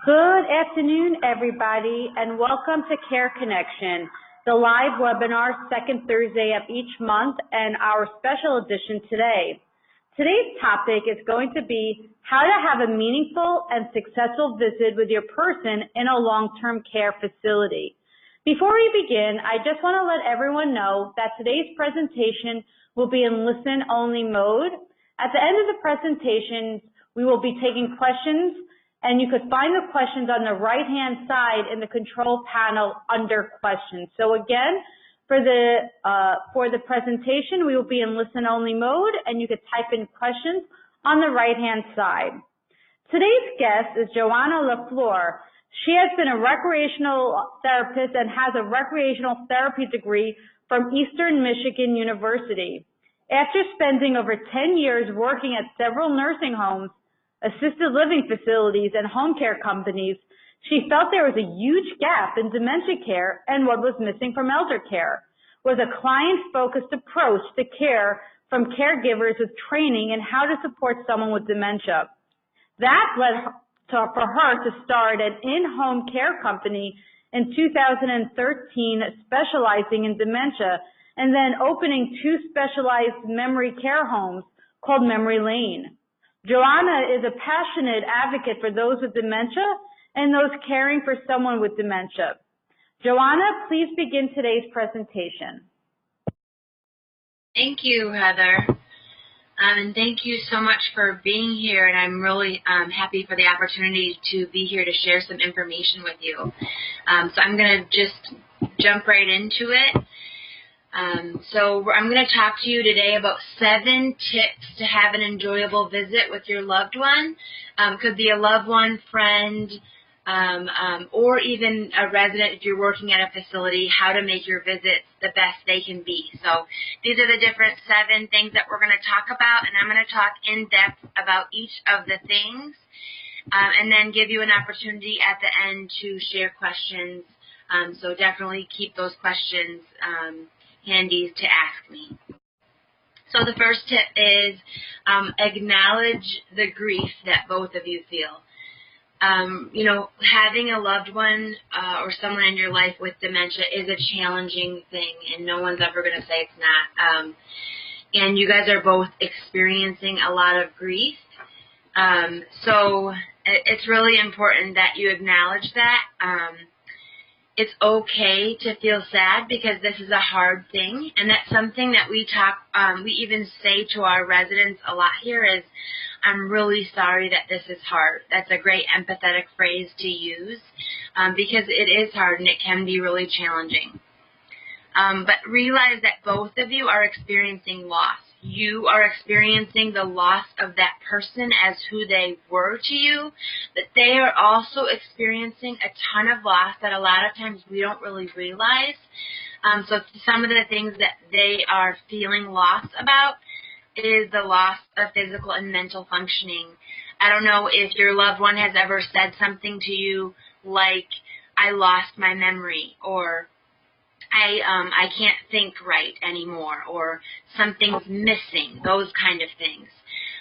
Good afternoon, everybody, and welcome to Care Connection, the live webinar second Thursday of each month and our special edition today. Today's topic is going to be how to have a meaningful and successful visit with your person in a long-term care facility. Before we begin, I just want to let everyone know that today's presentation will be in listen-only mode. At the end of the presentation, we will be taking questions, and you could find the questions on the right-hand side in the control panel under questions. So again, for the presentation, we will be in listen-only mode, and you could type in questions on the right-hand side. Today's guest is Joanna LaFleur. She has been a recreational therapist and has a recreational therapy degree from Eastern Michigan University. After spending over 10 years working at several nursing homes, assisted living facilities, and home care companies, she felt there was a huge gap in dementia care and what was missing from elder care was a client-focused approach to care from caregivers with training in how to support someone with dementia. That led for her to start an in-home care company in 2013 specializing in dementia, and then opening 2 specialized memory care homes called Memory Lane. Joanna is a passionate advocate for those with dementia and those caring for someone with dementia. Joanna, please begin today's presentation. Thank you, Heather. And thank you so much for being here, and I'm really happy for the opportunity to be here to share some information with you. So I'm going to just jump right into it. So I'm going to talk to you today about 7 tips to have an enjoyable visit with your loved one. Could be a loved one, friend, or even a resident if you're working at a facility, how to make your visits the best they can be. So these are the different 7 things that we're going to talk about, and I'm going to talk in depth about each of the things, and then give you an opportunity at the end to share questions. So definitely keep those questions handy to ask me. So the first tip is acknowledge the grief that both of you feel. Having a loved one or someone in your life with dementia is a challenging thing, and no one's ever going to say it's not. And you guys are both experiencing a lot of grief. So it's really important that you acknowledge that. It's okay to feel sad because this is a hard thing, and that's something that we even say to our residents a lot here is, I'm really sorry that this is hard. That's a great empathetic phrase to use because it is hard and it can be really challenging. But realize that both of you are experiencing loss. You are experiencing the loss of that person as who they were to you, but they are also experiencing a ton of loss that a lot of times we don't really realize. So some of the things that they are feeling loss about is the loss of physical and mental functioning. I don't know if your loved one has ever said something to you like, I lost my memory, or I can't think right anymore, or something's missing, those kind of things.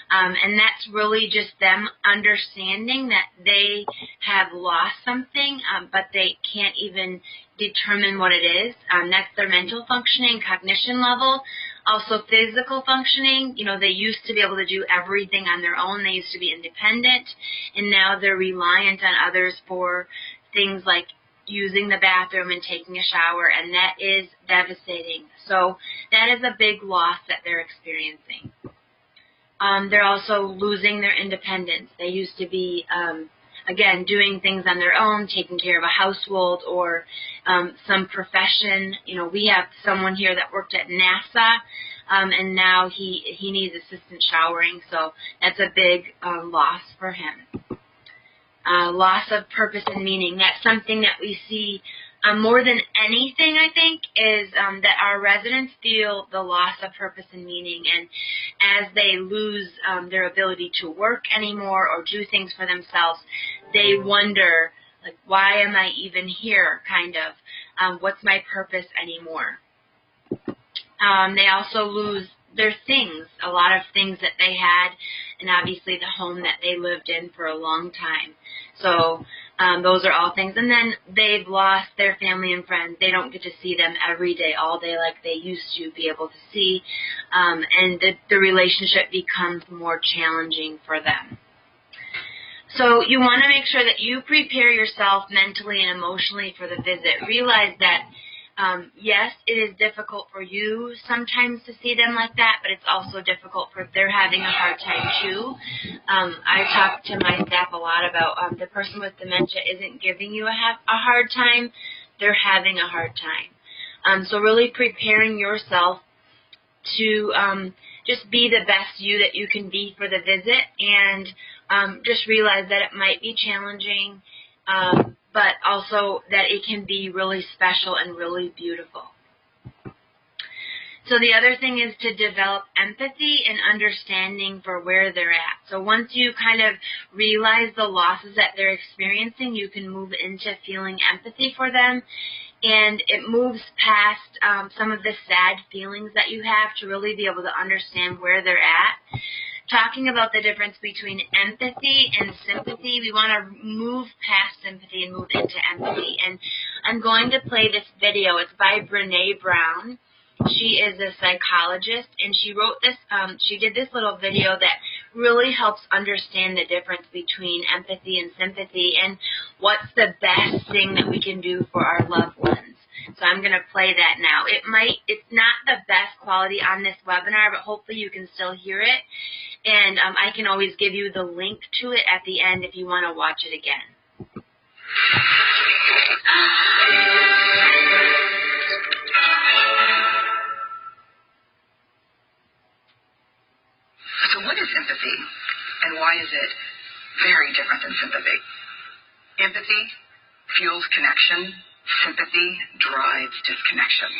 And that's really just them understanding that they have lost something, but they can't even determine what it is. That's their mental functioning, cognition level. Also physical functioning, they used to be able to do everything on their own. They used to be independent, and now they're reliant on others for things like using the bathroom and taking a shower, and that is devastating. So that is a big loss that they're experiencing. They're also losing their independence. They used to be, again, doing things on their own, taking care of a household or some profession. We have someone here that worked at NASA, and now he needs assistant showering, so that's a big loss for him. Loss of purpose and meaning. That's something that we see more than anything, I think, is that our residents feel the loss of purpose and meaning. And as they lose their ability to work anymore or do things for themselves, they wonder, like, why am I even here, kind of? What's my purpose anymore? They also lose their things, a lot of things that they had, and obviously the home that they lived in for a long time. So Those are all things. And then they've lost their family and friends. They don't get to see them every day, all day like they used to be able to see. And the relationship becomes more challenging for them. So you want to make sure that you prepare yourself mentally and emotionally for the visit. Realize that, yes, it is difficult for you sometimes to see them like that, but it's also difficult for they're having a hard time too. I talk to my staff a lot about the person with dementia isn't giving you a hard time, they're having a hard time. So really preparing yourself to just be the best you that you can be for the visit, and just realize that it might be challenging, but also that it can be really special and really beautiful. So the other thing is to develop empathy and understanding for where they're at. So once you kind of realize the losses that they're experiencing, you can move into feeling empathy for them. And it moves past some of the sad feelings that you have to really be able to understand where they're at. Talking about the difference between empathy and sympathy, we want to move past sympathy and move into empathy. And I'm going to play this video. It's by Brene Brown. She is a psychologist, and she wrote this, she did this little video that really helps understand the difference between empathy and sympathy and what's the best thing that we can do for our loved ones. So I'm going to play that now. It's not the best quality on this webinar, but hopefully you can still hear it. And I can always give you the link to it at the end if you want to watch it again. So what is empathy, and why is it very different than sympathy? Empathy fuels connection. Sympathy drives disconnection.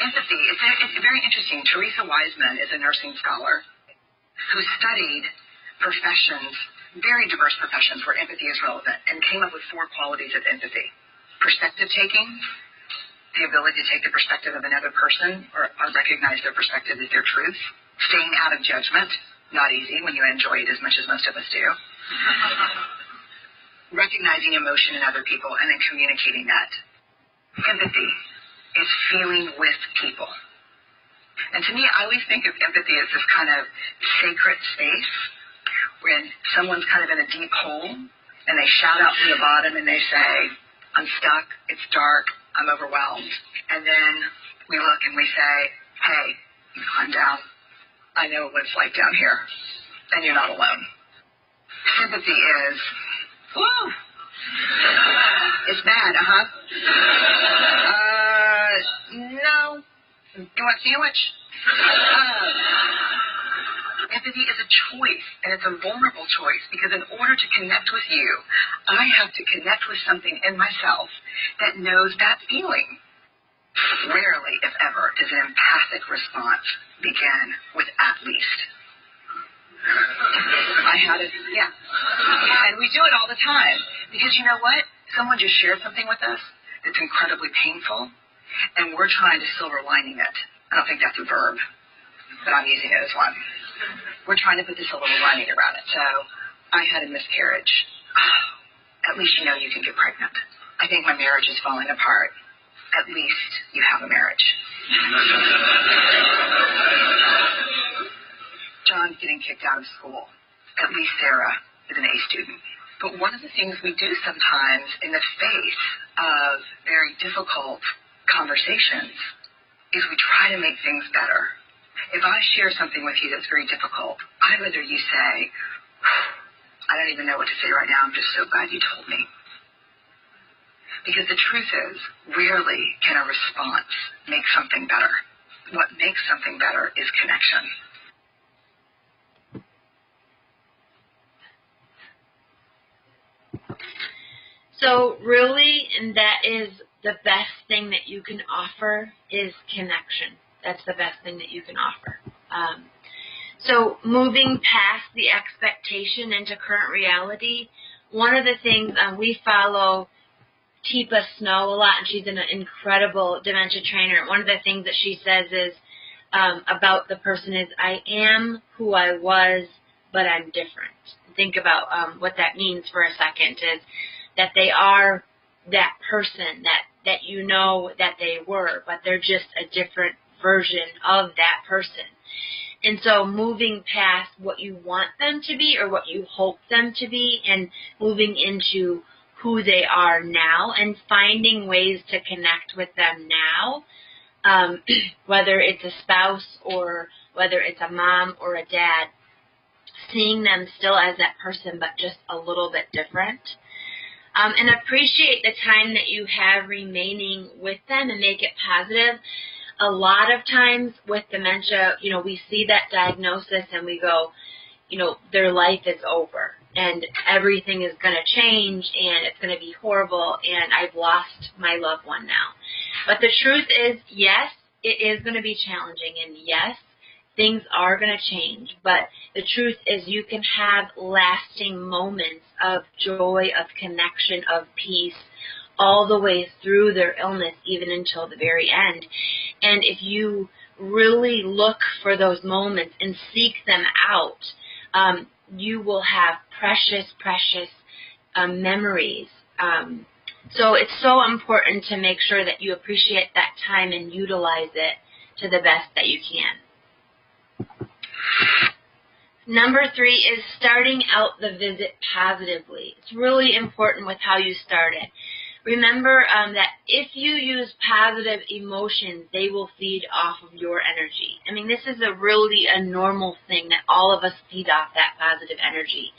Empathy, it's very interesting. Teresa Wiseman is a nursing scholar who studied professions, very diverse professions where empathy is relevant, and came up with 4 qualities of empathy. Perspective taking, the ability to take the perspective of another person or recognize their perspective as their truth. Staying out of judgment, not easy when you enjoy it as much as most of us do. Recognizing emotion in other people and then communicating that. Empathy is feeling with people. And to me, I always think of empathy as this kind of sacred space when someone's kind of in a deep hole and they shout out from the bottom and they say, I'm stuck, it's dark, I'm overwhelmed. And then we look and we say, hey, climb down. I know what it's like down here, and you're not alone. Sympathy is, woo, it's bad, no, you want a sandwich? Empathy is a choice, and it's a vulnerable choice, because in order to connect with you, I have to connect with something in myself that knows that feeling. Rarely, if ever, does an empathic response begin with at least. I had it, yeah. And we do it all the time. Because you know what? Someone just shared something with us that's incredibly painful, and we're trying to silver lining it. I don't think that's a verb, but I'm using it as one. We're trying to put the silver lining around it. So I had a miscarriage. Oh, at least you know you can get pregnant. I think my marriage is falling apart. At least you have a marriage. John's getting kicked out of school. At least Sarah is an A student. But one of the things we do sometimes in the face of very difficult conversations is we try to make things better. If I share something with you that's very difficult, I'd rather you say, I don't even know what to say right now, I'm just so glad you told me. Because the truth is, rarely can a response make something better. What makes something better is connection. So really, and that is the best thing that you can offer is connection. That's the best thing that you can offer. So moving past the expectation into current reality, one of the things we follow Teepa Snow a lot, and she's an incredible dementia trainer. One of the things that she says is about the person is, I am who I was, but I'm different. Think about what that means for a second. Is that they are that person that you know that they were, but they're just a different version of that person. And so moving past what you want them to be or what you hope them to be and moving into who they are now and finding ways to connect with them now, whether it's a spouse or whether it's a mom or a dad, seeing them still as that person but just a little bit different. And appreciate the time that you have remaining with them and make it positive. A lot of times with dementia, we see that diagnosis and we go, their life is over and everything is going to change and it's going to be horrible and I've lost my loved one now. But the truth is, yes, it is going to be challenging and yes, things are going to change. But the truth is you can have lasting moments of joy, of connection, of peace, all the way through their illness, even until the very end. And if you really look for those moments and seek them out, you will have precious, precious memories. So it's so important to make sure that you appreciate that time and utilize it to the best that you can. Number 3 is starting out the visit positively. It's really important with how you start it. Remember that if you use positive emotions, they will feed off of your energy. I mean, this is really a normal thing that all of us feed off that positive energy.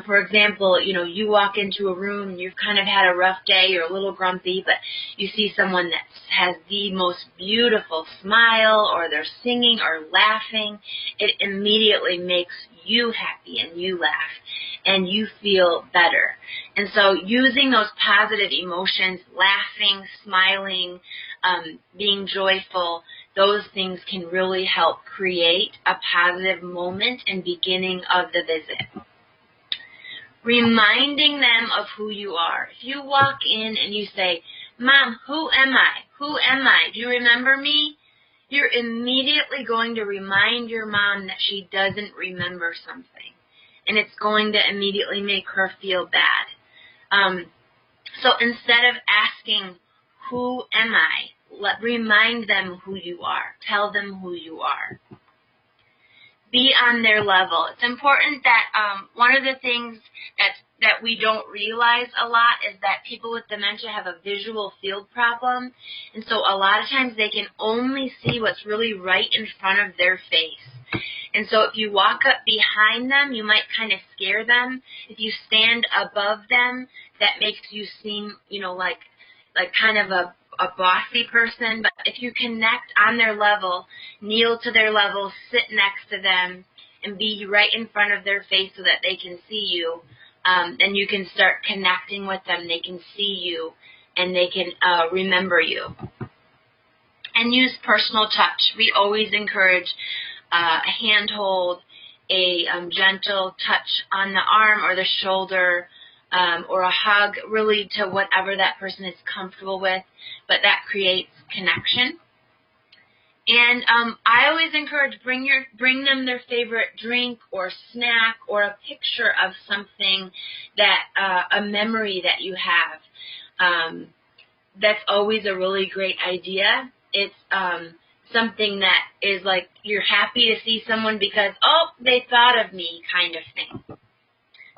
For example, you walk into a room and you've kind of had a rough day, you're a little grumpy, but you see someone that has the most beautiful smile or they're singing or laughing, it immediately makes you happy and you laugh and you feel better. And so using those positive emotions, laughing, smiling, being joyful, those things can really help create a positive moment and beginning of the visit. Reminding them of who you are. If you walk in and you say, Mom, who am I? Who am I? Do you remember me? You're immediately going to remind your mom that she doesn't remember something. And it's going to immediately make her feel bad. So instead of asking, who am I? Remind them who you are. Tell them who you are. Be on their level. It's important that one of the things that we don't realize a lot is that people with dementia have a visual field problem. And so a lot of times they can only see what's really right in front of their face. And so if you walk up behind them, you might kind of scare them. If you stand above them, that makes you seem, like kind of a bossy person. But if you connect on their level, kneel to their level, sit next to them, and be right in front of their face so that they can see you, then you can start connecting with them. They can see you, and they can remember you. And use personal touch. We always encourage a handhold, a gentle touch on the arm or the shoulder, or a hug, really to whatever that person is comfortable with, but that creates connection. And I always encourage bring them their favorite drink or snack or a picture of something that a memory that you have. That's always a really great idea. It's something that is like you're happy to see someone because, they thought of me kind of thing.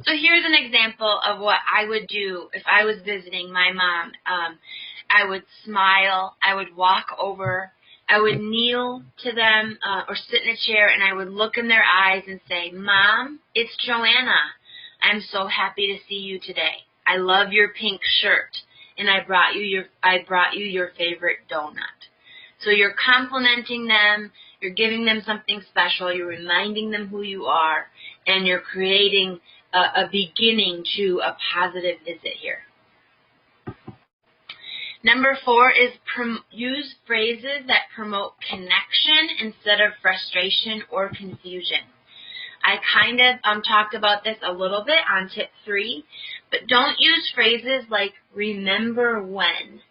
So here's an example of what I would do if I was visiting my mom. I would smile, I would walk over, I would kneel to them or sit in a chair, and I would look in their eyes and say, Mom, it's Joanna. I'm so happy to see you today. I love your pink shirt, and I brought you your favorite donut. So you're complimenting them, you're giving them something special, you're reminding them who you are, and you're creating a beginning to a positive visit here. Number 4 is use phrases that promote connection instead of frustration or confusion. I kind of talked about this a little bit on tip 3, but don't use phrases like remember when.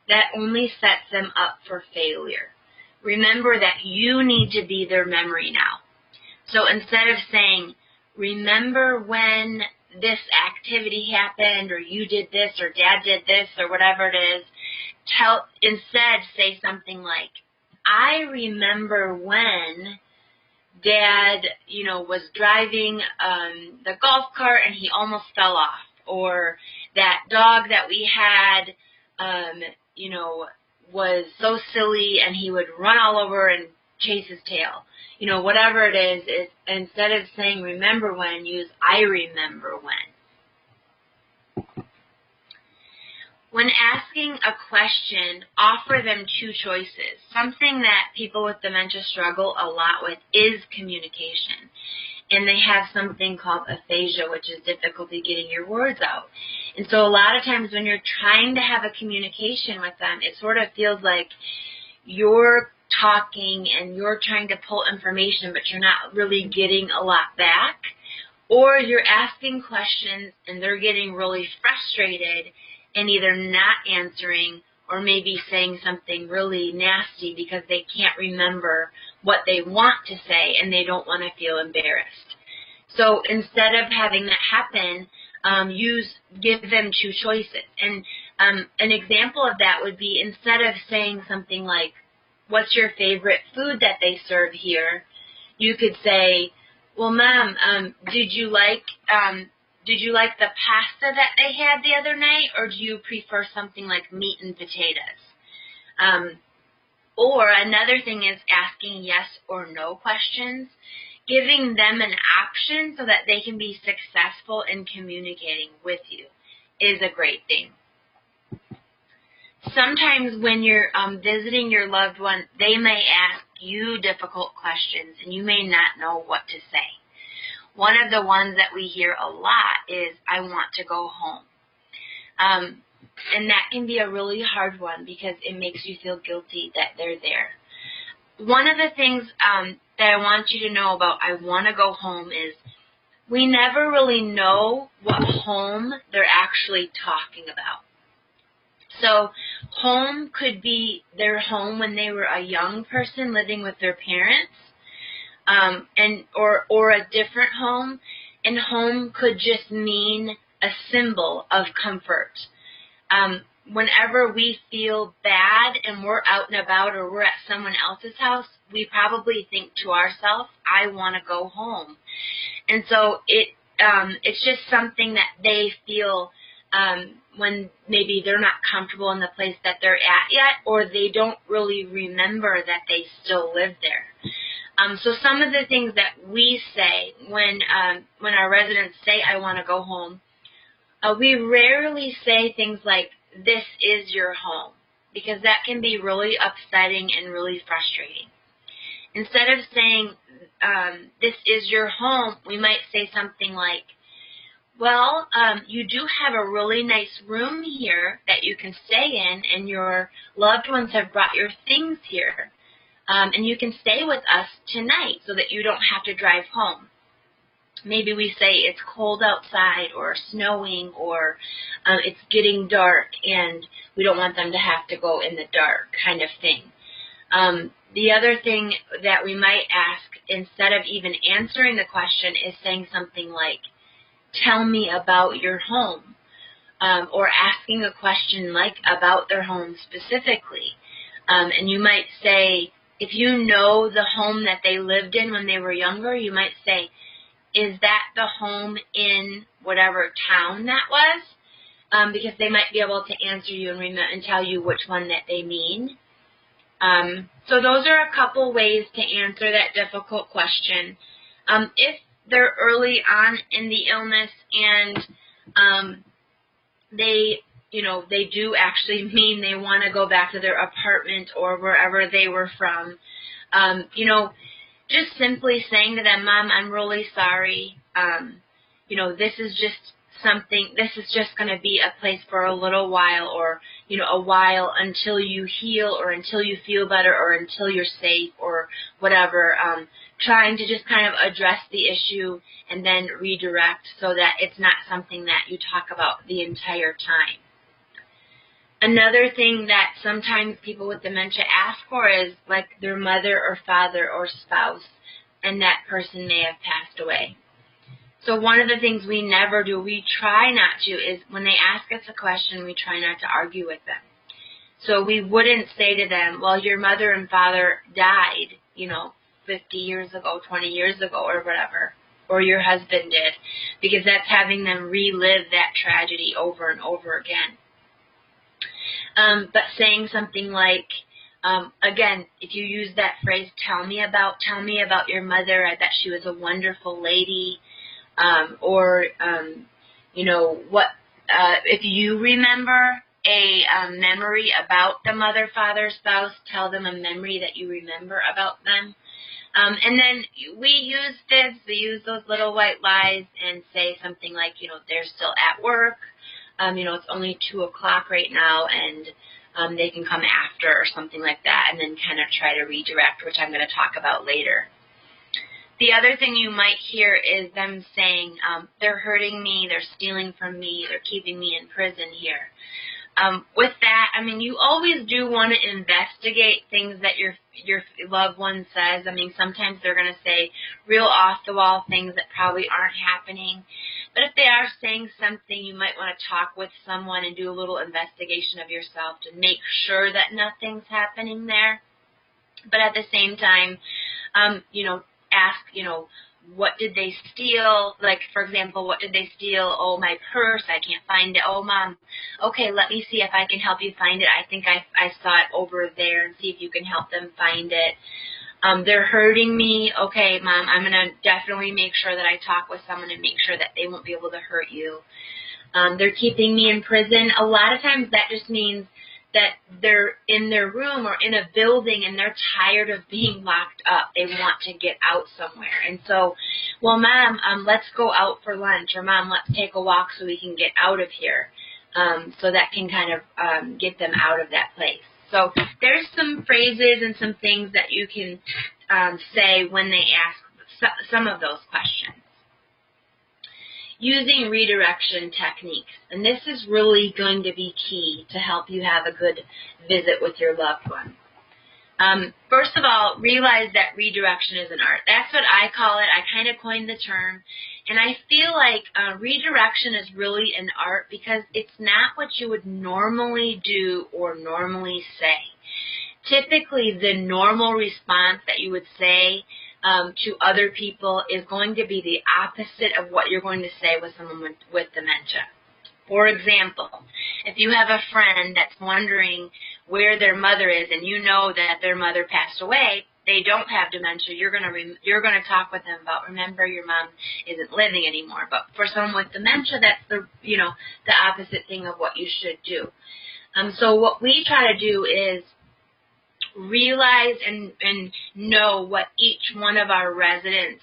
That only sets them up for failure. Remember that you need to be their memory now. So instead of saying, remember when this activity happened, or you did this, or Dad did this, or whatever it is, instead say something like, I remember when Dad, was driving the golf cart and he almost fell off, or that dog that we had, was so silly and he would run all over and chase his tail. Whatever it is instead of saying remember when, use I remember when. When asking a question, offer them two choices. Something that people with dementia struggle a lot with is communication. And they have something called aphasia, which is difficulty getting your words out. And so a lot of times when you're trying to have a communication with them, it sort of feels like you're talking and you're trying to pull information, but you're not really getting a lot back. Or you're asking questions and they're getting really frustrated and either not answering or maybe saying something really nasty because they can't remember what they want to say and they don't want to feel embarrassed. So instead of having that happen, give them two choices. And an example of that would be instead of saying something like, what's your favorite food that they serve here? You could say, well, Mom, did you like the pasta that they had the other night, or do you prefer something like meat and potatoes? Or another thing is asking yes or no questions, giving them an option so that they can be successful in communicating with you is a great thing. Sometimes when you're visiting your loved one, they may ask you difficult questions and you may not know what to say. One of the ones that we hear a lot is, I want to go home. And that can be a really hard one because it makes you feel guilty that they're there. One of the things that I want you to know about I want to go home is we never really know what home they're actually talking about. So home could be their home when they were a young person living with their parents, or a different home, and home could just mean a symbol of comfort. Whenever we feel bad and we're out and about or we're at someone else's house, we probably think to ourselves, I want to go home. And so it's just something that they feel when maybe they're not comfortable in the place that they're at yet, or they don't really remember that they still live there. So some of the things that we say when our residents say, I want to go home, we rarely say things like, this is your home, because that can be really upsetting and really frustrating. Instead of saying, this is your home, we might say something like, well, you do have a really nice room here that you can stay in, and your loved ones have brought your things here. And you can stay with us tonight so that you don't have to drive home. Maybe we say it's cold outside or snowing, or it's getting dark and we don't want them to have to go in the dark, kind of thing. The other thing that we might ask, instead of even answering the question, is saying something like, tell me about your home, or asking a question like about their home specifically. And you might say, if you know the home that they lived in when they were younger, you might say, is that the home in whatever town that was? Because they might be able to answer you and tell you which one that they mean. So those are a couple ways to answer that difficult question. If they're early on in the illness and they do actually mean they want to go back to their apartment or wherever they were from, just simply saying to them, Mom, I'm really sorry. This is just going to be a place for a little while, or, a while until you heal or until you feel better or until you're safe or whatever. Trying to just kind of address the issue and then redirect so that it's not something that you talk about the entire time. Another thing that sometimes people with dementia ask for is like their mother or father or spouse, and that person may have passed away. So one of the things we never do, we try not to, is when they ask us a question, we try not to argue with them. So we wouldn't say to them, well, your mother and father died, 50 years ago, 20 years ago, or whatever, or your husband did, because that's having them relive that tragedy over and over again. But saying something like, again, if you use that phrase, tell me about your mother, I bet she was a wonderful lady, if you remember a memory about the mother, father, spouse, tell them a memory that you remember about them. And then we use those little white lies and say something like, they're still at work, it's only 2 o'clock right now, and they can come after, or something like that, and then kind of try to redirect, which I'm going to talk about later. The other thing you might hear is them saying, they're hurting me, they're stealing from me, they're keeping me in prison here. With that, you always do want to investigate things that your loved one says. Sometimes they're going to say real off-the-wall things that probably aren't happening. But if they are saying something, you might want to talk with someone and do a little investigation of yourself to make sure that nothing's happening there. But at the same time, ask, what did they steal? Like, for example, what did they steal? Oh, my purse, I can't find it. Oh, Mom, okay, let me see if I can help you find it. I think I saw it over there, and see if you can help them find it. They're hurting me. Okay, Mom, I'm going to definitely make sure that I talk with someone and make sure that they won't be able to hurt you. They're keeping me in prison. A lot of times that just means that they're in their room or in a building and they're tired of being locked up. They want to get out somewhere. And so, well, Mom, let's go out for lunch, or Mom, let's take a walk so we can get out of here. So that can kind of get them out of that place. So there's some phrases and some things that you can say when they ask some of those questions. Using redirection techniques. And this is really going to be key to help you have a good visit with your loved one. First of all, realize that redirection is an art. That's what I call it. I kind of coined the term. And I feel like redirection is really an art because it's not what you would normally do or normally say. Typically, the normal response that you would say to other people is going to be the opposite of what you're going to say with someone with dementia. For example, if you have a friend that's wondering where their mother is and you know that their mother passed away, they don't have dementia, you're going to talk with them about, remember, your mom isn't living anymore. But for someone with dementia, that's the opposite thing of what you should do. So what we try to do is realize and know what each one of our residents'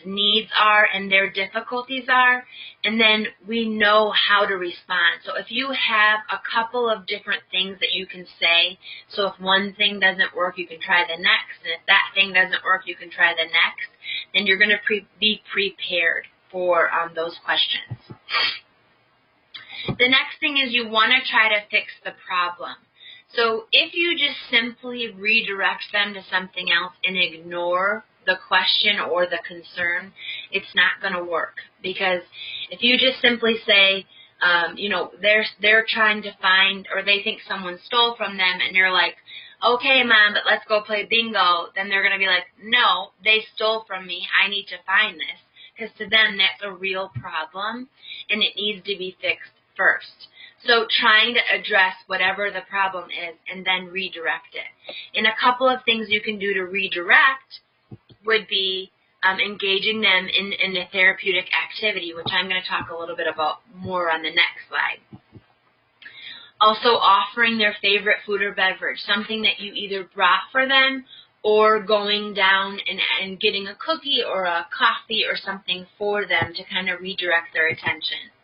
needs are and their difficulties are, and then we know how to respond. So if you have a couple of different things that you can say, so if one thing doesn't work, you can try the next, and if that thing doesn't work, you can try the next, then you're going to be prepared for those questions. The next thing is you want to try to fix the problem. So if you just simply redirect them to something else and ignore the question or the concern, it's not going to work. Because if you just simply say, they're trying to find, or they think someone stole from them, and you're like, okay, Mom, but let's go play bingo, then they're going to be like, no, they stole from me. I need to find this. Because to them, that's a real problem, and it needs to be fixed first. So trying to address whatever the problem is and then redirect it. And a couple of things you can do to redirect would be engaging them in a therapeutic activity, which I'm going to talk a little bit about more on the next slide. Also offering their favorite food or beverage, something that you either brought for them or going down and getting a cookie or a coffee or something for them to kind of redirect their attention.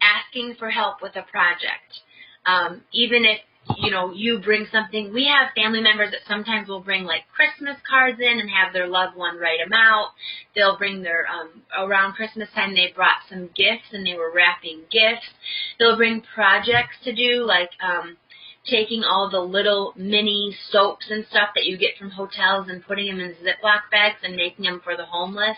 Asking for help with a project. Even if, you bring something. We have family members that sometimes will bring like Christmas cards in and have their loved one write them out. They'll bring their, around Christmas time they brought some gifts and they were wrapping gifts. They'll bring projects to do, like taking all the little mini soaps and stuff that you get from hotels and putting them in Ziploc bags and making them for the homeless.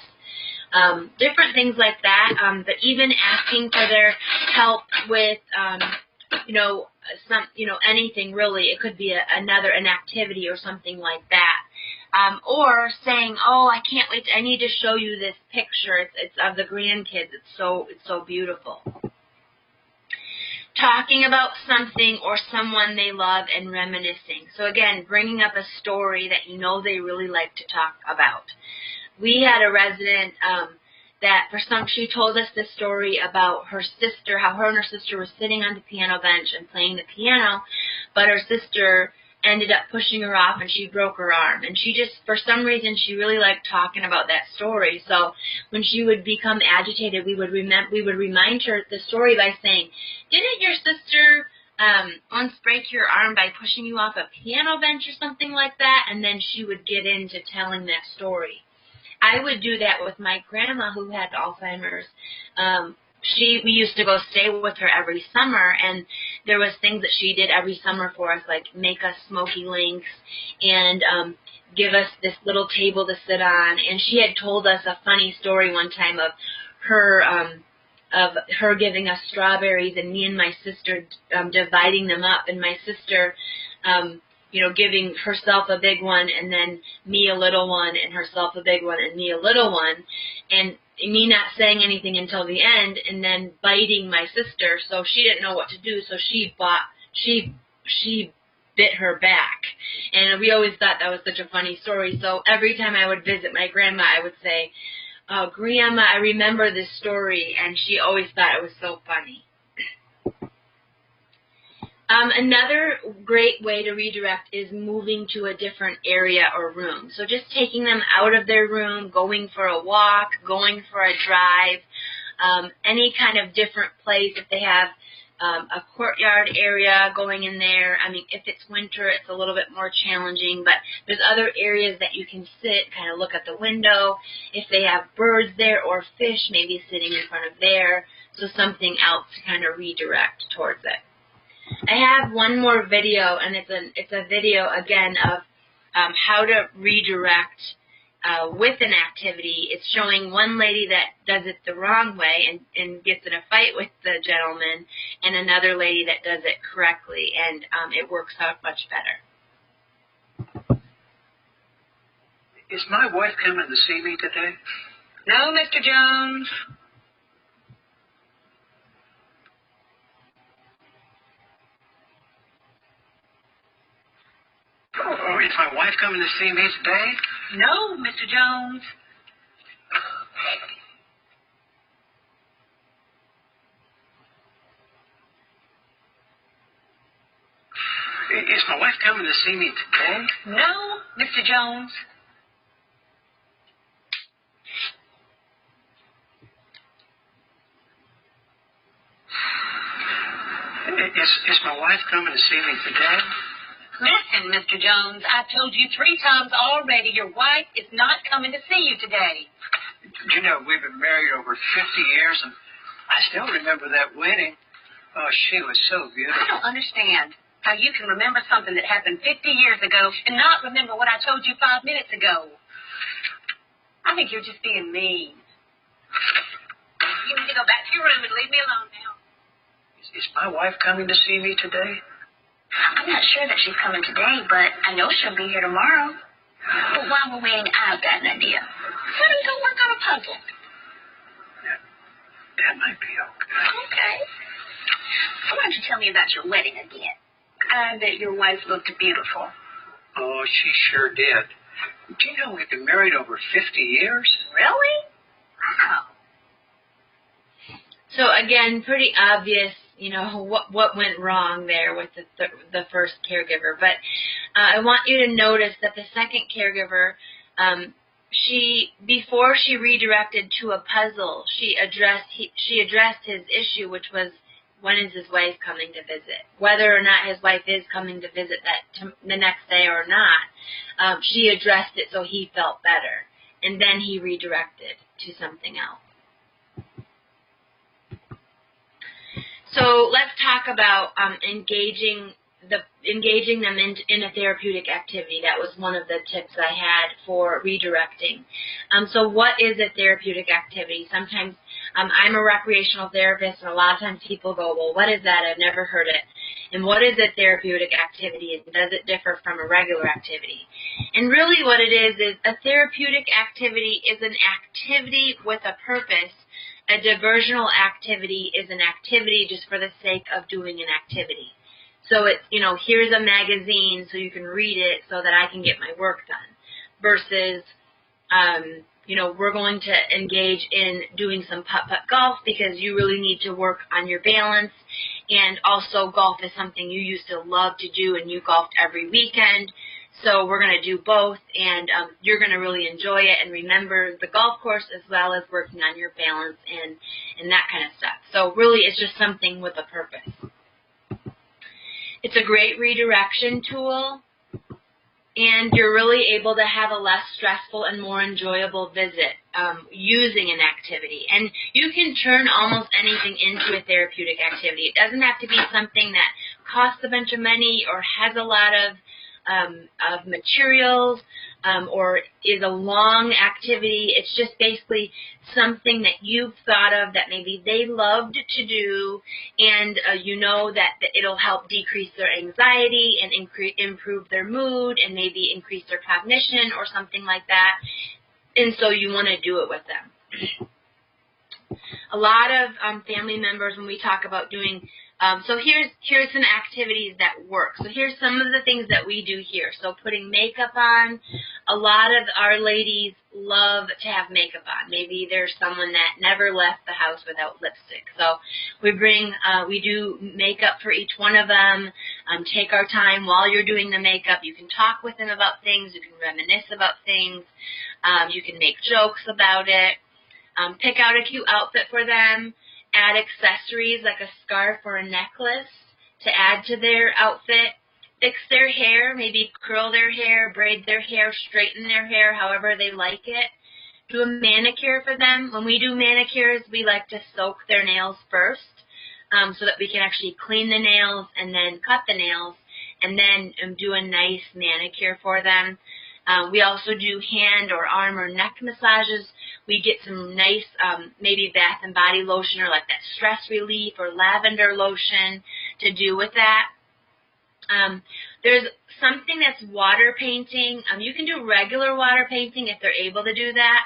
different things like that. But even asking for their help with, anything really. It could be an activity or something like that. Or saying, oh, I can't wait, I need to show you this picture. It's of the grandkids. It's so beautiful. Talking about something or someone they love and reminiscing. So again, bringing up a story that you know they really like to talk about. We had a resident she told us this story about her sister, how her and her sister were sitting on the piano bench and playing the piano, but her sister ended up pushing her off and she broke her arm. And she just, for some reason, she really liked talking about that story. So when she would become agitated, we would remind her the story by saying, didn't your sister once break your arm by pushing you off a piano bench or something like that? And then she would get into telling that story. I would do that with my grandma who had Alzheimer's. We used to go stay with her every summer, and there was things that she did every summer for us, like make us smoky links and give us this little table to sit on. And she had told us a funny story one time of her giving us strawberries and me and my sister dividing them up, and my sister giving herself a big one and then me a little one and herself a big one and me a little one, and me not saying anything until the end and then biting my sister, so she didn't know what to do, so she bit her back. And we always thought that was such a funny story. So every time I would visit my grandma, I would say, oh, Grandma, I remember this story, and she always thought it was so funny. Another great way to redirect is moving to a different area or room. So just taking them out of their room, going for a walk, going for a drive, any kind of different place. If they have a courtyard area, going in there. I mean, if it's winter, it's a little bit more challenging, but there's other areas that you can sit, kind of look at the window. If they have birds there or fish, maybe sitting in front of there. So something else to kind of redirect towards it. I have one more video, and it's a video, again, of how to redirect with an activity. It's showing one lady that does it the wrong way and gets in a fight with the gentleman, and another lady that does it correctly, and it works out much better. Is my wife coming to see me today? No, Mr. Jones. Oh, is my wife coming to see me today? No, Mr. Jones. Is my wife coming to see me today? No, Mr. Jones. Is my wife coming to see me today? Listen, Mr. Jones, I've told you 3 times already your wife is not coming to see you today. You know, we've been married over 50 years, and I still remember that wedding. Oh, she was so beautiful. I don't understand how you can remember something that happened 50 years ago and not remember what I told you 5 minutes ago. I think you're just being mean. You need to go back to your room and leave me alone now. Is my wife coming to see me today? I'm not sure that she's coming today, but I know she'll be here tomorrow. But while we're waiting, I've got an idea. Why don't we go work on a puzzle? That might be okay. Okay. Why don't you tell me about your wedding again? I bet your wife looked beautiful. Oh, she sure did. Do you know we've been married over 50 years? Really? Wow. So again, pretty obvious, what went wrong there with the first caregiver. But I want you to notice that the second caregiver, before she redirected to a puzzle, she addressed his issue, which was, when is his wife coming to visit? Whether or not his wife is coming to visit the next day or not, she addressed it so he felt better, and then he redirected to something else. So let's talk about engaging engaging them in a therapeutic activity. That was one of the tips I had for redirecting. So what is a therapeutic activity? Sometimes I'm a recreational therapist, and a lot of times people go, well, what is that? I've never heard it. And what is a therapeutic activity, and does it differ from a regular activity? And really what it is a therapeutic activity is an activity with a purpose. A diversional activity is an activity just for the sake of doing an activity. So it's, here's a magazine so you can read it so that I can get my work done. Versus, we're going to engage in doing some putt-putt golf because you really need to work on your balance. And also golf is something you used to love to do, and you golfed every weekend. So we're going to do both, and you're going to really enjoy it and remember the golf course as well as working on your balance and that kind of stuff. So really it's just something with a purpose. It's a great redirection tool, and you're really able to have a less stressful and more enjoyable visit using an activity. And you can turn almost anything into a therapeutic activity. It doesn't have to be something that costs a bunch of money or has a lot of materials or is a long activity. It's just basically something that you've thought of that maybe they loved to do, and that it'll help decrease their anxiety and improve their mood and maybe increase their cognition or something like that. And so you want to do it with them. A lot of family members, when we talk about doing so here's some activities that work. So here's some of the things that we do here. So putting makeup on. A lot of our ladies love to have makeup on. Maybe there's someone that never left the house without lipstick. So we do makeup for each one of them. Take our time while you're doing the makeup. You can talk with them about things. You can reminisce about things. You can make jokes about it. Pick out a cute outfit for them. Add accessories like a scarf or a necklace to add to their outfit. Fix their hair, maybe curl their hair, braid their hair, straighten their hair, however they like it. Do a manicure for them. When we do manicures, we like to soak their nails first so that we can actually clean the nails and then cut the nails and then do a nice manicure for them. We also do hand or arm or neck massages. We get some nice maybe bath and body lotion or like that stress relief or lavender lotion to do with that. There's something that's water painting. You can do regular water painting if they're able to do that.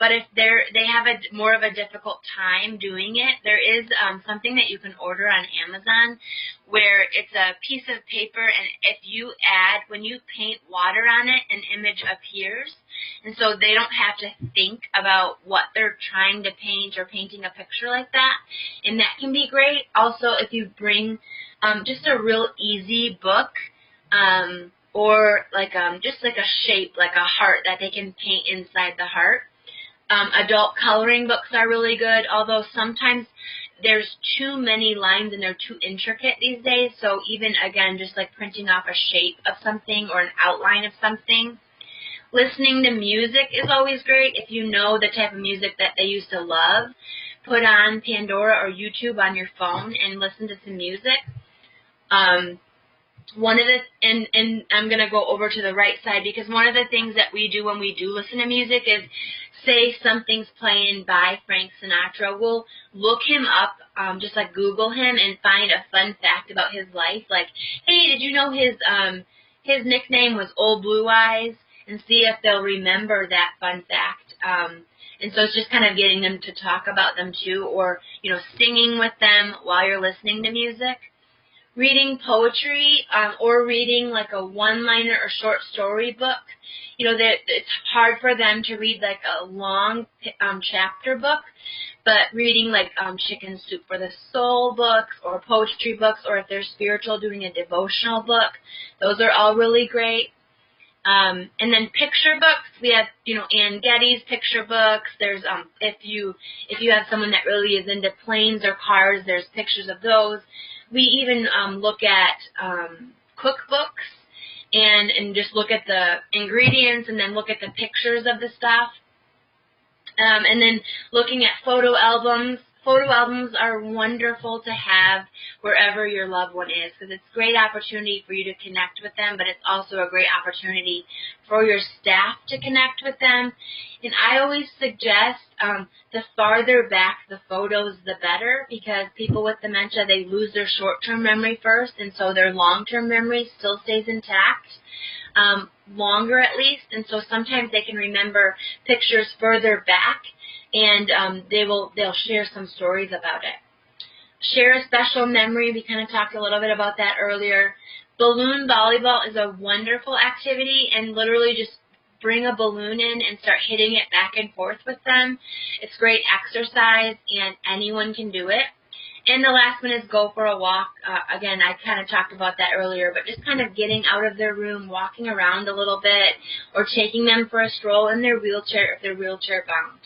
But if they have more of a difficult time doing it, there is something that you can order on Amazon where it's a piece of paper, and when you paint water on it, an image appears. And so they don't have to think about what they're trying to paint or painting a picture like that. And that can be great. Also, if you bring just a real easy book or just like a shape, like a heart that they can paint inside the heart. Adult coloring books are really good, although sometimes there's too many lines and they're too intricate these days. So even, again, just like printing off a shape of something or an outline of something. Listening to music is always great. If you know the type of music that they used to love, put on Pandora or YouTube on your phone and listen to some music. And I'm going to go over to the right side because one of the things that we do when we do listen to music is say something's playing by Frank Sinatra. We'll look him up, just like Google him and find a fun fact about his life. Like, hey, did you know his nickname was Old Blue Eyes? And see if they'll remember that fun fact. And so it's just kind of getting them to talk about them too, or, singing with them while you're listening to music. Reading poetry or reading like a one-liner or short story book. That it's hard for them to read like a long chapter book, but reading like Chicken Soup for the Soul books or poetry books, or if they're spiritual, doing a devotional book. Those are all really great. And then picture books. We have, Ann Getty's picture books. There's if you have someone that really is into planes or cars, there's pictures of those. We even look at cookbooks and just look at the ingredients and then look at the pictures of the stuff. And then looking at photo albums Photo albums are wonderful to have wherever your loved one is because it's a great opportunity for you to connect with them, but it's also a great opportunity for your staff to connect with them. And I always suggest the farther back the photos, the better, because people with dementia, they lose their short-term memory first, and so their long-term memory still stays intact, longer at least, and so sometimes they can remember pictures further back, and they'll share some stories about it. Share a special memory. We kind of talked a little bit about that earlier. Balloon volleyball is a wonderful activity, and literally just bring a balloon in and start hitting it back and forth with them. It's great exercise, and anyone can do it. And the last one is go for a walk. Again, I kind of talked about that earlier, but just kind of getting out of their room, walking around a little bit, or taking them for a stroll in their wheelchair if they're wheelchair bound.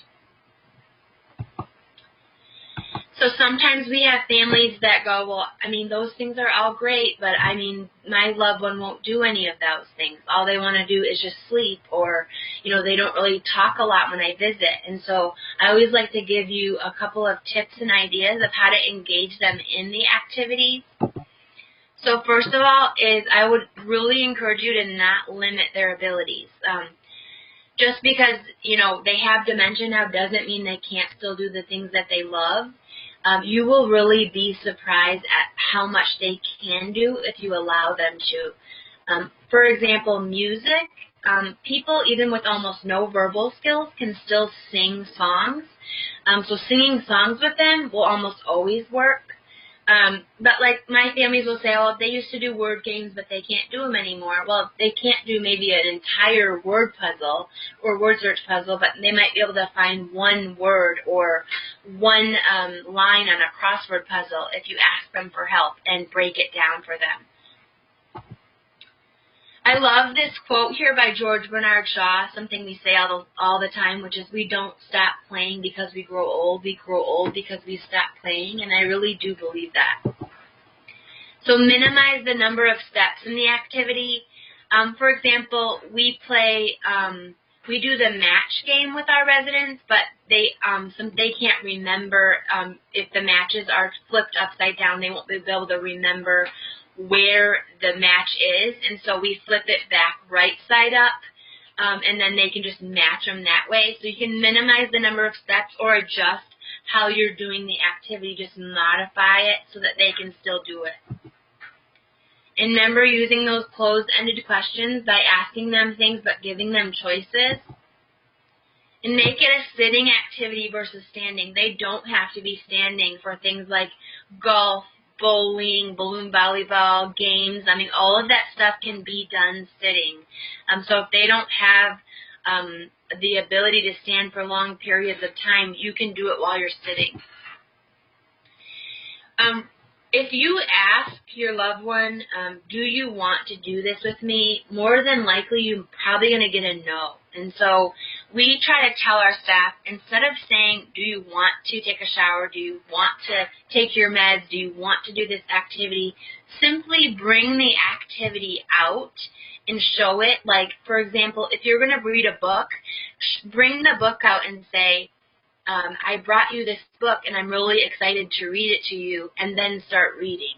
So sometimes we have families that go, well, I mean, those things are all great, but I mean, my loved one won't do any of those things. All they want to do is just sleep, or, you know, they don't really talk a lot when I visit. And so I always like to give you a couple of tips and ideas of how to engage them in the activities. So first of all is I would really encourage you to not limit their abilities. Just because, you know, they have dementia now doesn't mean they can't still do the things that they love. You will really be surprised at how much they can do if you allow them to. For example, music. People, even with almost no verbal skills, can still sing songs. So singing songs with them will almost always work. But like my families will say, well, they used to do word games, but they can't do them anymore. Well, they can't do maybe an entire word puzzle or word search puzzle, but they might be able to find one word or one line on a crossword puzzle if you ask them for help and break it down for them. I love this quote here by George Bernard Shaw, something we say all the time, which is we don't stop playing because we grow old because we stop playing, and I really do believe that. So minimize the number of steps in the activity. For example, we do the match game with our residents, but they can't remember if the matches are flipped upside down. They won't be able to remember where the match is, and so we flip it back right side up, and then they can just match them that way. So you can minimize the number of steps or adjust how you're doing the activity, just modify it so that they can still do it. And remember using those closed-ended questions by asking them things but giving them choices. And make it a sitting activity versus standing. They don't have to be standing for things like golf, bowling, balloon volleyball, games. I mean, all of that stuff can be done sitting. So if they don't have the ability to stand for long periods of time, you can do it while you're sitting. If you ask your loved one, do you want to do this with me, more than likely you're probably going to get a no. And so we try to tell our staff, instead of saying, do you want to take a shower, do you want to take your meds, do you want to do this activity, simply bring the activity out and show it. Like, for example, if you're going to read a book, bring the book out and say, I brought you this book and I'm really excited to read it to you, and then start reading.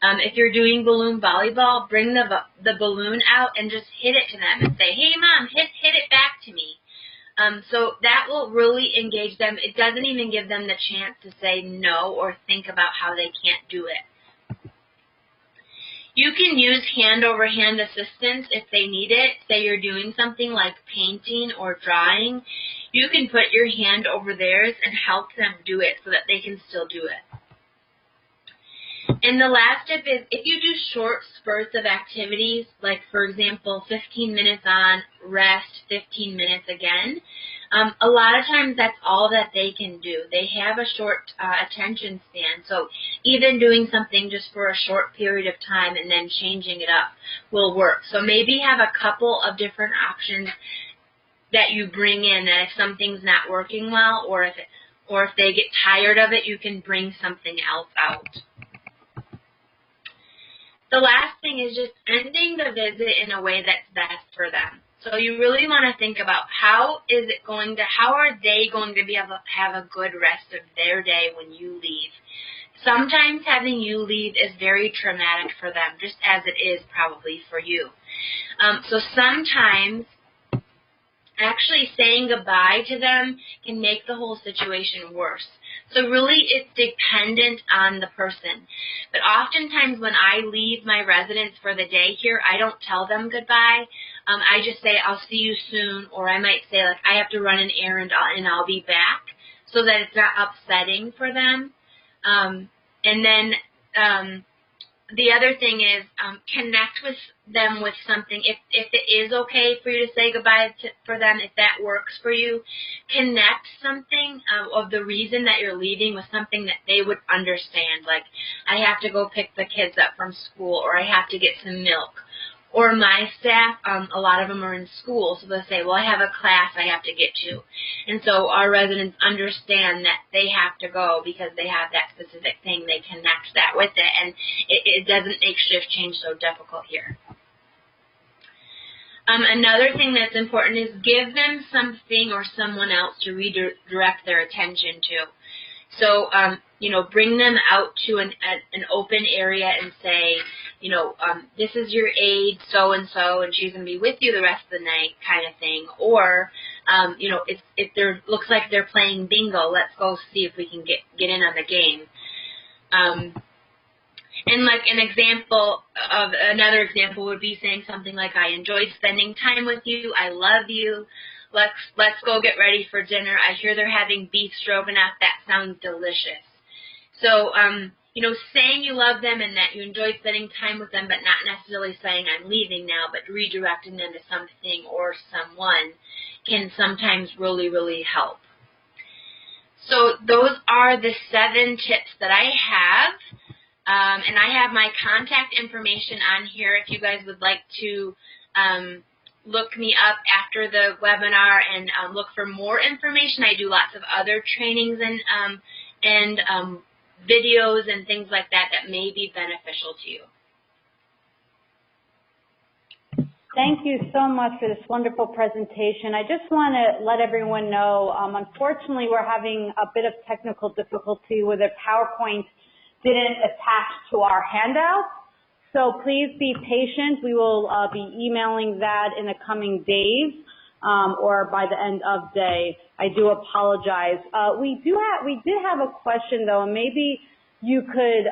If you're doing balloon volleyball, bring the balloon out and just hit it to them and say, hey, Mom, hit it back to me. So that will really engage them. It doesn't even give them the chance to say no or think about how they can't do it. You can use hand-over-hand assistance if they need it. Say you're doing something like painting or drawing. You can put your hand over theirs and help them do it so that they can still do it. And the last tip is if you do short spurts of activities, like, for example, 15 minutes on, rest, 15 minutes again, a lot of times that's all that they can do. They have a short attention span, so even doing something just for a short period of time and then changing it up will work. So maybe have a couple of different options that you bring in, that if something's not working well or if they get tired of it, you can bring something else out. The last thing is just ending the visit in a way that's best for them. So you really want to think about how are they going to be able to have a good rest of their day when you leave. Sometimes having you leave is very traumatic for them, just as it is probably for you. So sometimes actually saying goodbye to them can make the whole situation worse. So really it's dependent on the person. But oftentimes when I leave my residents for the day here, I don't tell them goodbye. I just say, I'll see you soon, or I might say, like, I have to run an errand and I'll be back, so that it's not upsetting for them. And then the other thing is connect with them with something. If it is okay for you to say goodbye for them, if that works for you, connect something of the reason that you're leaving with something that they would understand. Like, I have to go pick the kids up from school, or I have to get some milk. Or my staff, a lot of them are in school, so they'll say, well, I have a class I have to get to. And so our residents understand that they have to go because they have that specific thing. They connect that with it, and it doesn't make shift change so difficult here. Another thing that's important is give them something or someone else to redirect their attention to. So, bring them out to an open area and say, this is your aide, so-and-so, and she's going to be with you the rest of the night kind of thing. Or, if there looks like they're playing bingo, let's go see if we can get in on the game. And like another example would be saying something like, I enjoyed spending time with you, I love you. Let's go get ready for dinner. I hear they're having beef stroganoff. That sounds delicious. So, saying you love them and that you enjoy spending time with them, but not necessarily saying I'm leaving now, but redirecting them to something or someone can sometimes really, really help. So those are the 7 tips that I have. And I have my contact information on here if you guys would like to look me up after the webinar and look for more information. I do lots of other trainings and videos and things like that may be beneficial to you. Thank you so much for this wonderful presentation. I just want to let everyone know, unfortunately, we're having a bit of technical difficulty where the PowerPoint didn't attach to our handouts. So please be patient. We will be emailing that in the coming days or by the end of day. I do apologize. We did have a question though, and maybe you could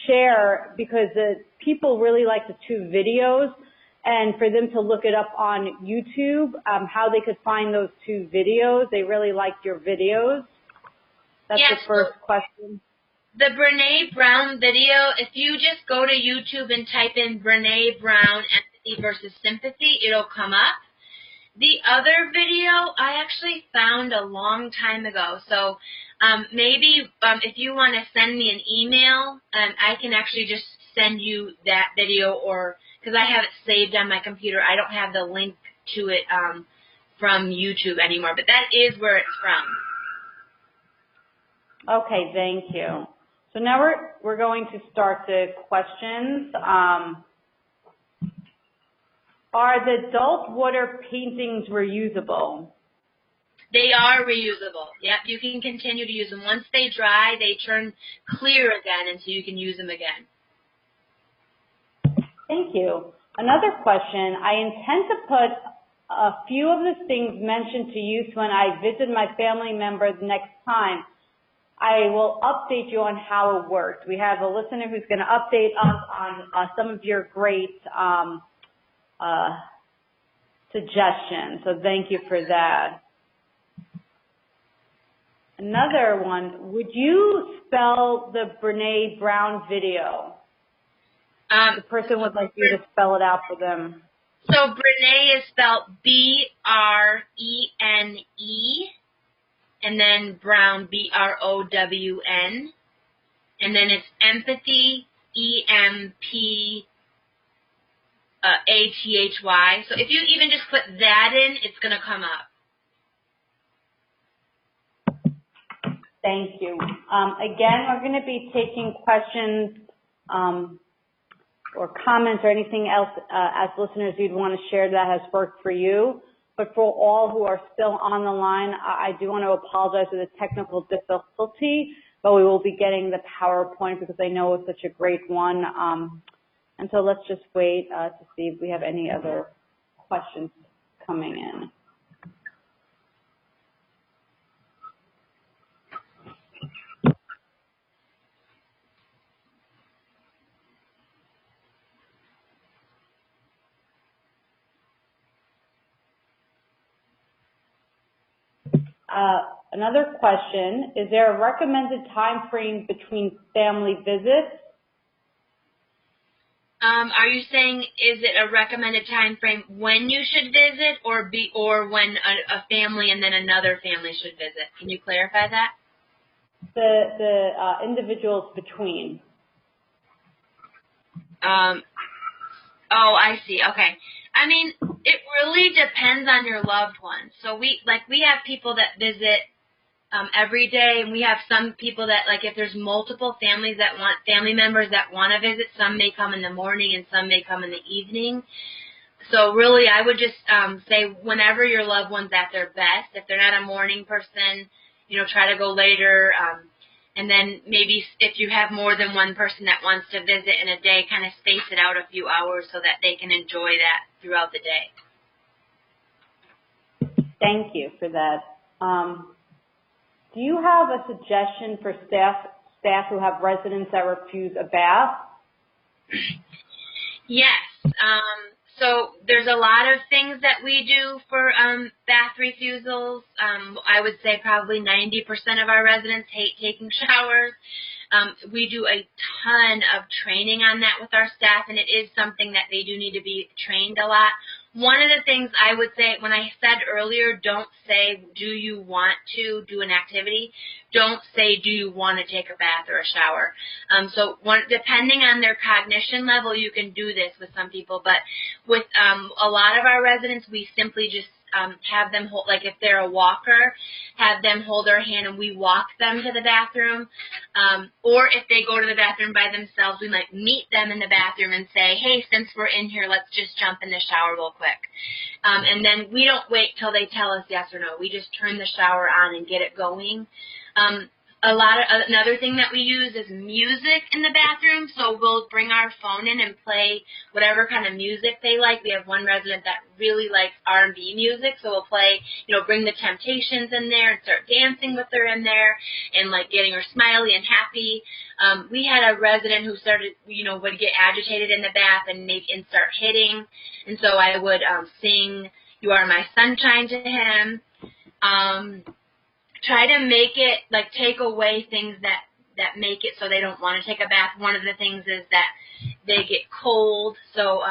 share, because the people really like the 2 videos, and for them to look it up on YouTube, how they could find those 2 videos. They really liked your videos. That's the first question. The Brene Brown video, if you just go to YouTube and type in Brene Brown, empathy versus sympathy, it'll come up. The other video I actually found a long time ago. So maybe if you want to send me an email, I can actually just send you that video, or because I have it saved on my computer, I don't have the link to it from YouTube anymore, but that is where it's from. Okay, thank you. So now we're going to start the questions. Are the adult water paintings reusable? They are reusable. Yep, you can continue to use them. Once they dry, they turn clear again, and so you can use them again. Thank you. Another question. I intend to put a few of the things mentioned to use when I visit my family members next time. I will update you on how it worked. We have a listener who's going to update us on some of your great suggestions, so thank you for that. Another one, would you spell the Brene Brown video? The person would like you to spell it out for them. So Brene is spelled B-R-E-N-E, and then Brown, B-R-O-W-N, and then it's empathy, E-M-P-A-T-H-Y. So if you even just put that in, it's going to come up. Thank you. Again, we're going to be taking questions or comments or anything else as listeners you'd want to share that has worked for you. But for all who are still on the line, I do want to apologize for the technical difficulty, but we will be getting the PowerPoint because I know it's such a great one. And so let's just wait to see if we have any other questions coming in. Another question, is there a recommended time frame between family visits? Are you saying, is it a recommended time frame when you should visit, or when a family and then another family should visit? Can you clarify that? The individuals between. Oh, I see. Okay. I mean, it really depends on your loved one. So we have people that visit every day, and we have some people that, like, if there's multiple family members that want to visit, some may come in the morning and some may come in the evening. So really, I would just say whenever your loved one's at their best. If they're not a morning person, try to go later. And then maybe if you have more than one person that wants to visit in a day, kind of space it out a few hours so that they can enjoy that throughout the day. Thank you for that. Do you have a suggestion for staff who have residents that refuse a bath? Yes. So there's a lot of things that we do for bath refusals. I would say probably 90% of our residents hate taking showers. We do a ton of training on that with our staff, and it is something that they do need to be trained a lot. One of the things I would say, when I said earlier, don't say, do you want to do an activity? Don't say, do you want to take a bath or a shower? Depending on their cognition level, you can do this with some people. But with a lot of our residents, we simply just have them hold, like if they're a walker, have them hold our hand and we walk them to the bathroom. Or if they go to the bathroom by themselves, we might meet them in the bathroom and say, hey, since we're in here, let's just jump in the shower real quick. And then we don't wait till they tell us yes or no. We just turn the shower on and get it going. Another thing that we use is music in the bathroom. So we'll bring our phone in and play whatever kind of music they like. We have one resident that really likes R&B music, so we'll play, bring the Temptations in there and start dancing with her in there and like getting her smiley and happy. We had a resident who started, would get agitated in the bath and start hitting, and so I would sing "You Are My Sunshine" to him. Try to make it, like, take away things that make it so they don't want to take a bath. One of the things is that they get cold, so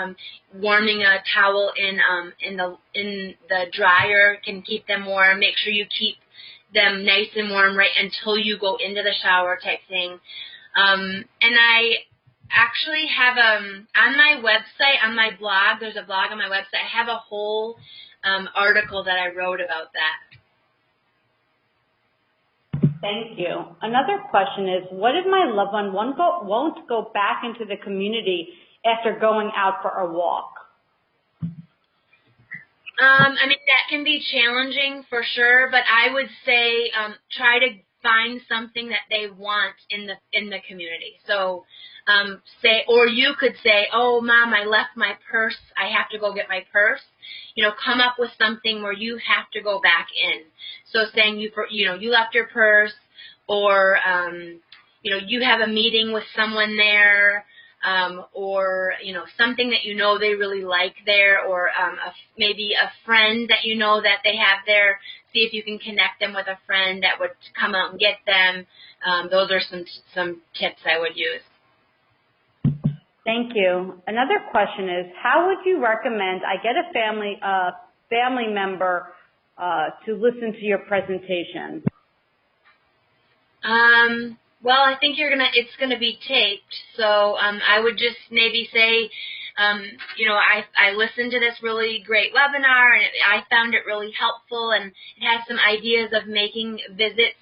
warming a towel in the dryer can keep them warm. Make sure you keep them nice and warm right until you go into the shower type thing. And I actually have on my website, on my blog, there's a blog on my website, I have a whole article that I wrote about that. Thank you. Another question is, what if my loved one won't go back into the community after going out for a walk? That can be challenging for sure, but I would say try to find something that they want in the community. So or you could say, oh, Mom, I left my purse. I have to go get my purse. Come up with something where you have to go back in. So saying you left your purse, or you have a meeting with someone there, or something that they really like there, or maybe a friend that that they have there. See if you can connect them with a friend that would come out and get them. Those are some tips I would use. Thank you. Another question is, how would you recommend I get a family member to listen to your presentation? Well, I think it's gonna be taped, so I would just maybe say, I listened to this really great webinar, and I found it really helpful, and it has some ideas of making visits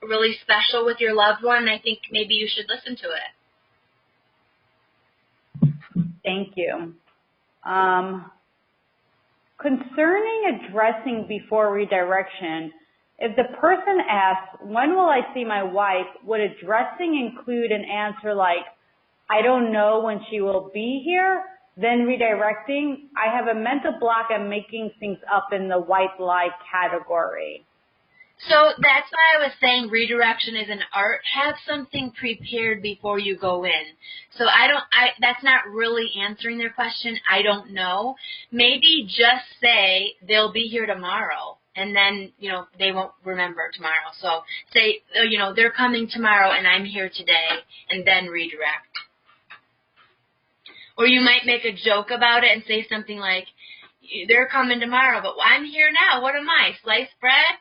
really special with your loved one. I think maybe you should listen to it. Thank you. Concerning addressing before redirection, if the person asks, when will I see my wife, would addressing include an answer like, I don't know when she will be here? Then redirecting, I have a mental block, I'm making things up in the white lie category. So that's why I was saying redirection is an art. Have something prepared before you go in. So that's not really answering their question. I don't know. Maybe just say they'll be here tomorrow, and then, they won't remember tomorrow. So say, they're coming tomorrow and I'm here today, and then redirect. Or you might make a joke about it and say something like, they're coming tomorrow, but I'm here now. What am I, sliced bread?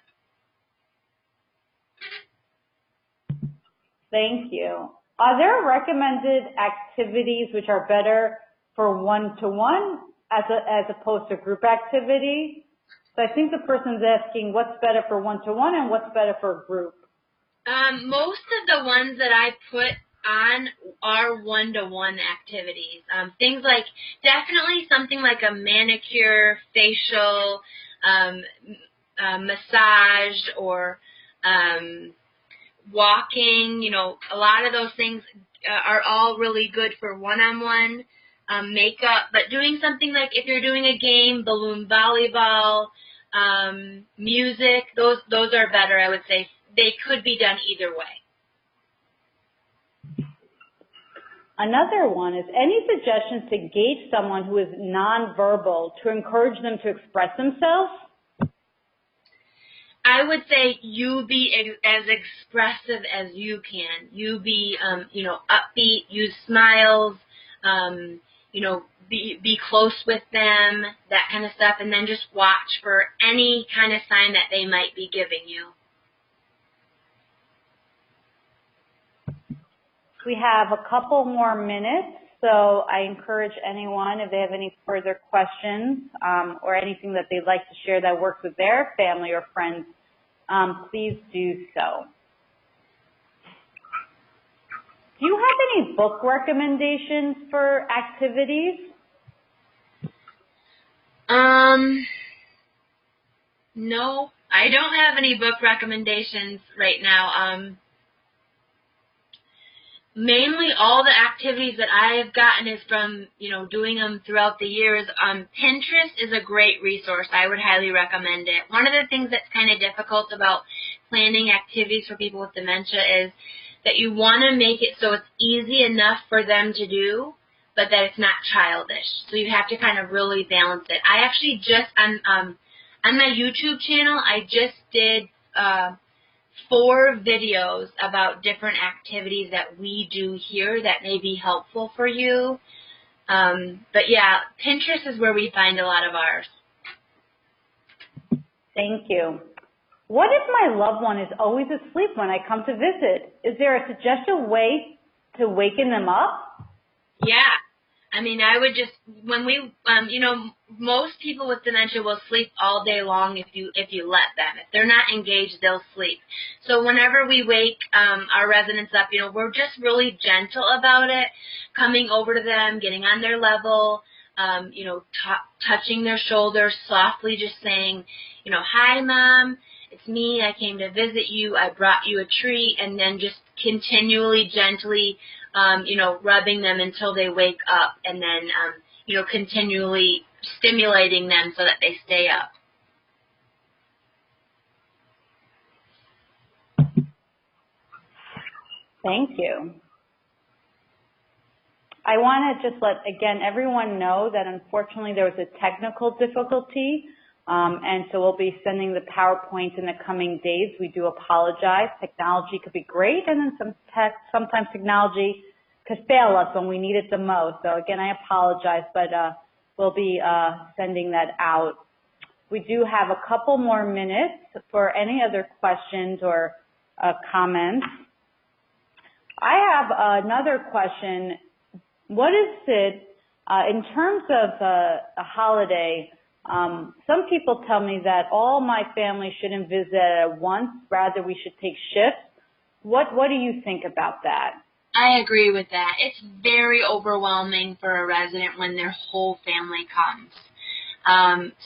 Thank you. Are there recommended activities which are better for one-to-one as opposed to group activity? So I think the person's asking what's better for one-to-one and what's better for group. Most of the ones that I put on are one-to-one activities. Things like, definitely something like a manicure, facial, massage, or walking, a lot of those things are all really good for one-on-one. Makeup, but doing something like, if you're doing a game, balloon volleyball, music, those are better, I would say. They could be done either way. Another one is any suggestions to gauge someone who is nonverbal to encourage them to express themselves? I would say you be as expressive as you can. You be, upbeat, use smiles, be close with them, that kind of stuff, and then just watch for any kind of sign that they might be giving you. We have a couple more minutes, so I encourage anyone, if they have any further questions or anything that they'd like to share that works with their family or friends, please do so. Do you have any book recommendations for activities? No, I don't have any book recommendations right now. Mainly all the activities that I have gotten is from, doing them throughout the years. Pinterest is a great resource. I would highly recommend it. One of the things that's kind of difficult about planning activities for people with dementia is that you want to make it so it's easy enough for them to do, but that it's not childish. So you have to kind of really balance it. I actually just, on my YouTube channel, I just did 4 videos about different activities that we do here that may be helpful for you. But yeah, Pinterest is where we find a lot of ours. Thank you. What if my loved one is always asleep when I come to visit? Is there a suggested way to waken them up? Yeah. I mean, I would just, when we, most people with dementia will sleep all day long if you let them. If they're not engaged, they'll sleep. So whenever we wake our residents up, we're just really gentle about it, coming over to them, getting on their level, touching their shoulders, softly just saying, hi, Mom, it's me, I came to visit you, I brought you a treat, and then just continually, gently, rubbing them until they wake up, and then, continually stimulating them so that they stay up. Thank you. I want to just let, again, everyone know that unfortunately there was a technical difficulty, and so we'll be sending the PowerPoint in the coming days. We do apologize. Technology could be great, and then sometimes technology could fail us when we need it the most. So again, I apologize, but we'll be sending that out. We do have a couple more minutes for any other questions or comments. I have another question. What is it, in terms of a holiday, some people tell me that all my family shouldn't visit at once, rather we should take shifts. What do you think about that? I agree with that. It's very overwhelming for a resident when their whole family comes.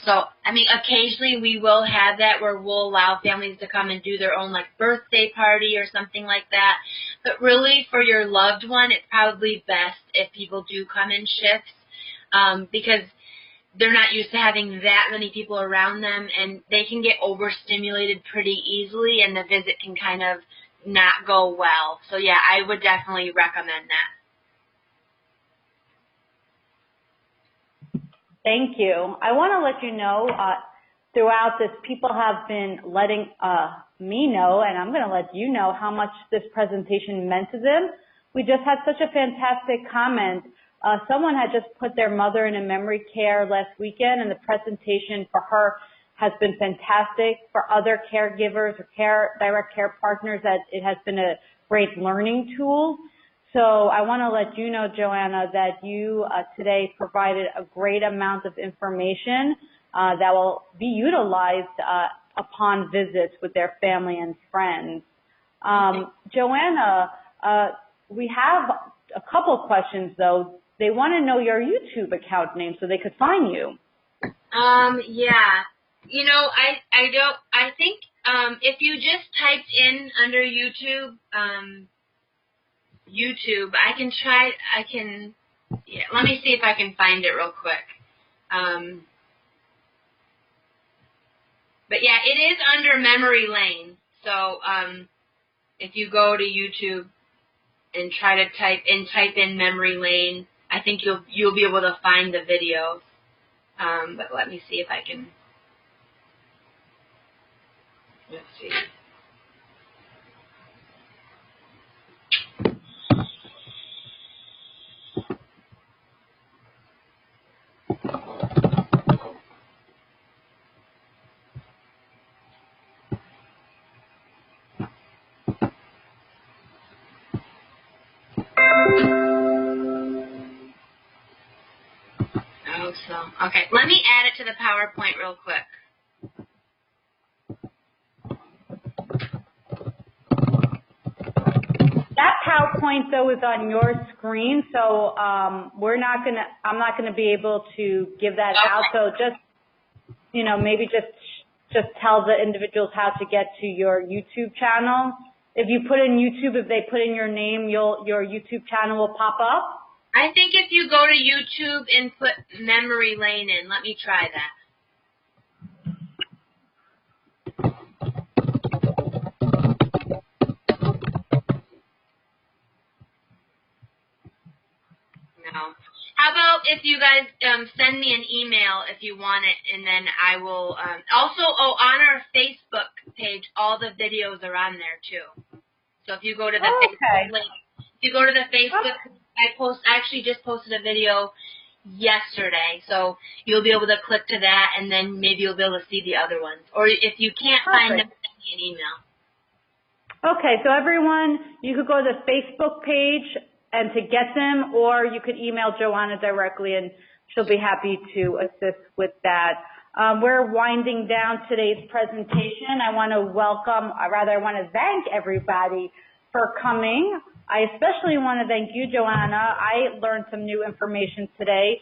So, I mean, occasionally we will have that where we'll allow families to come and do their own, like, birthday party or something like that. But really, for your loved one, it's probably best if people do come in shifts, because they're not used to having that many people around them, and they can get overstimulated pretty easily, and the visit can kind of not go well. So, yeah, I would definitely recommend that. Thank you. I want to let you know, throughout this, people have been letting me know, and I'm going to let you know how much this presentation meant to them. We just had such a fantastic comment. Someone had just put their mother in a memory care last weekend, and the presentation for her has been fantastic. For other caregivers or direct care partners, that it has been a great learning tool. So I want to let you know, Joanna, that you today provided a great amount of information that will be utilized upon visits with their family and friends. Joanna, we have a couple questions, though. They want to know your YouTube account name so they could find you. Yeah. You know, I think if you just typed in under YouTube, yeah, let me see if I can find it real quick. But yeah, it is under memory lane. So if you go to YouTube and try to type in memory lane, I think you'll be able to find the video. But let me see if I can. Let's see. Okay, let me add it to the PowerPoint real quick. That PowerPoint, though, is on your screen, so I'm not gonna be able to give that out. So just, you know, maybe just tell the individuals how to get to your YouTube channel. If you put in YouTube, if they put in your name, your YouTube channel will pop up. I think if you go to YouTube and put memory lane in, let me try that. No. How about if you guys send me an email if you want it, and then I will also, on our Facebook page, all the videos are on there too. So if you go to the Facebook link, if you go to the Facebook, I actually just posted a video yesterday, so you'll be able to click to that, and then maybe you'll be able to see the other ones. Or if you can't find them, send me an email. Okay, so everyone, you could go to the Facebook page and to get them, or you could email Joanna directly, and she'll be happy to assist with that. We're winding down today's presentation. I want to thank everybody for coming. I especially want to thank you, Joanna. I learned some new information today.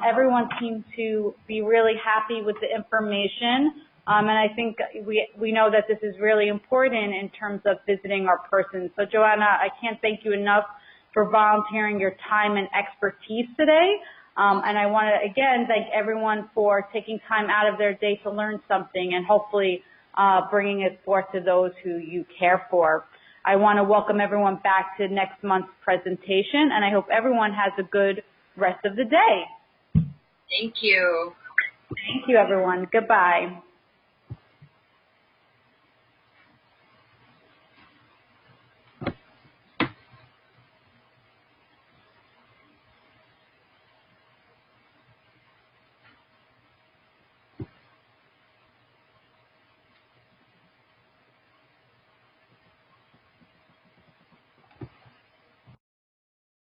Everyone seemed to be really happy with the information, and I think we know that this is really important in terms of visiting our person. So, Joanna, I can't thank you enough for volunteering your time and expertise today. And I want to, again, thank everyone for taking time out of their day to learn something and hopefully bringing it forth to those who you care for. I want to welcome everyone back to next month's presentation, and I hope everyone has a good rest of the day. Thank you. Thank you, everyone. Goodbye.